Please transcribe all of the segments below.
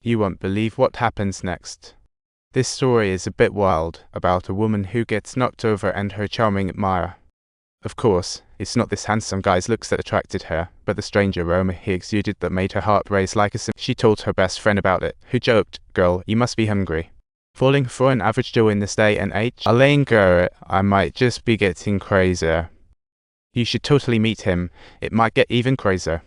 You won't believe what happens next. This story is a bit wild, about a woman who gets knocked over and her charming admirer. Of course, it's not this handsome guy's looks that attracted her, but the strange aroma he exuded that made her heart race like a She told her best friend about it, who joked, "Girl, you must be hungry." Falling for an average Joe in this day and age? Elaine Garrett, I might just be getting crazier. You should totally meet him, it might get even crazier.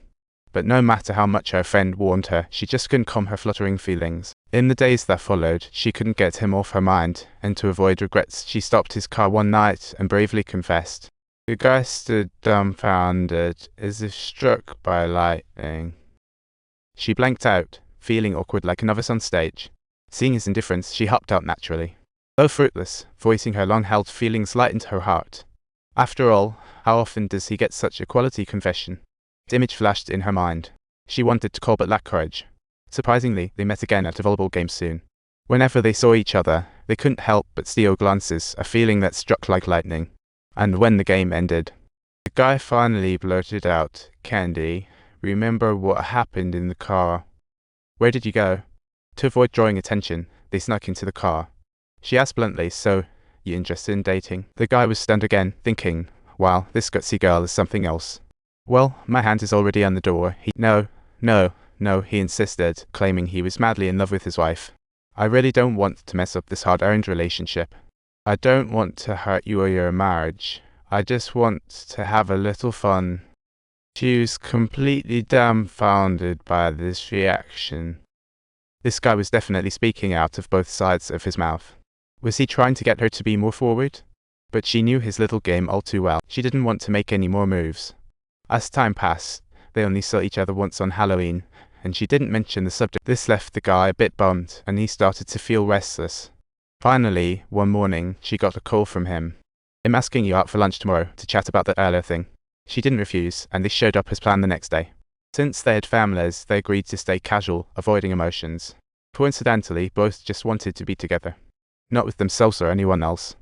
But no matter how much her friend warned her, she just couldn't calm her fluttering feelings. In the days that followed, she couldn't get him off her mind, and to avoid regrets, she stopped his car one night and bravely confessed. The guy stood dumbfounded, as if struck by lightning. She blanked out, feeling awkward like a novice on stage. Seeing his indifference, she hopped out naturally. Though fruitless, voicing her long-held feelings lightened her heart. After all, how often does he get such a quality confession? The image flashed in her mind. She wanted to call but lacked courage. Surprisingly, they met again at a volleyball game soon. Whenever they saw each other, they couldn't help but steal glances, a feeling that struck like lightning. And when the game ended, the guy finally blurted out, "Candy, remember what happened in the car?" "Where did you go?" To avoid drawing attention, they snuck into the car. She asked bluntly, "So, you interested in dating?" The guy was stunned again, thinking, "Wow, this gutsy girl is something else." "Well, my hand is already on the door." No, he insisted, claiming he was madly in love with his wife. "I really don't want to mess up this hard-earned relationship. I don't want to hurt you or your marriage. I just want to have a little fun." She was completely dumbfounded by this reaction. This guy was definitely speaking out of both sides of his mouth. Was he trying to get her to be more forward? But she knew his little game all too well. She didn't want to make any more moves. As time passed, they only saw each other once on Halloween, and she didn't mention the subject. This left the guy a bit bummed, and he started to feel restless. Finally, one morning, she got a call from him. "I'm asking you out for lunch tomorrow to chat about that earlier thing." She didn't refuse, and they showed up as planned the next day. Since they had families, they agreed to stay casual, avoiding emotions. Coincidentally, both just wanted to be together. Not with themselves or anyone else.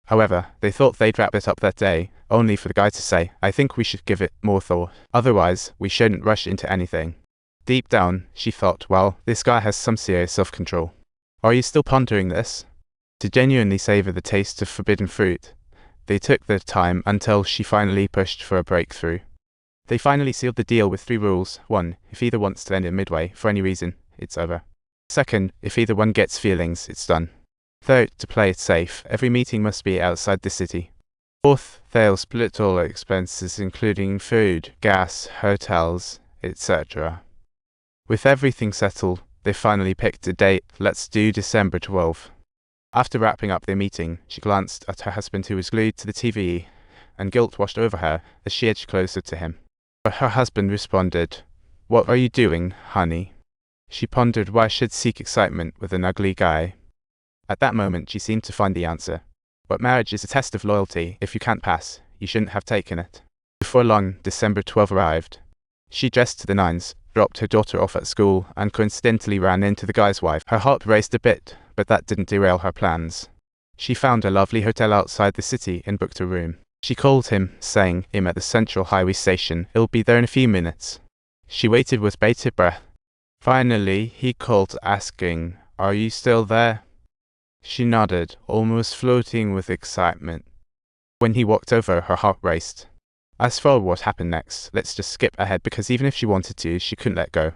However, they thought they'd wrap it up that day, only for the guy to say, "I think we should give it more thought. Otherwise, we shouldn't rush into anything." Deep down, she thought, well, this guy has some serious self-control. Are you still pondering this? To genuinely savor the taste of forbidden fruit, they took their time until she finally pushed for a breakthrough. They finally sealed the deal with 3 rules. 1. If either wants to end it midway, for any reason, it's over. 2. If either one gets feelings, it's done. 3. To play it safe, every meeting must be outside the city. 4. They'll split all expenses including food, gas, hotels, etc. With everything settled, they finally picked a date. Let's do December 12th. After wrapping up their meeting, she glanced at her husband who was glued to the TV, and guilt washed over her as she edged closer to him. But her husband responded, "What are you doing, honey?" She pondered why she'd seek excitement with an ugly guy. At that moment, she seemed to find the answer. But marriage is a test of loyalty. If you can't pass, you shouldn't have taken it. Before long, December 12 arrived. She dressed to the nines, dropped her daughter off at school, and coincidentally ran into the guy's wife. Her heart raced a bit, but that didn't derail her plans. She found a lovely hotel outside the city and booked a room. She called him, saying, "I'm at the Central Highway Station. He'll be there in a few minutes." She waited with bated breath. Finally, he called asking, "Are you still there?" She nodded, almost floating with excitement. When he walked over, her heart raced. As for what happened next, let's just skip ahead because even if she wanted to, she couldn't let go.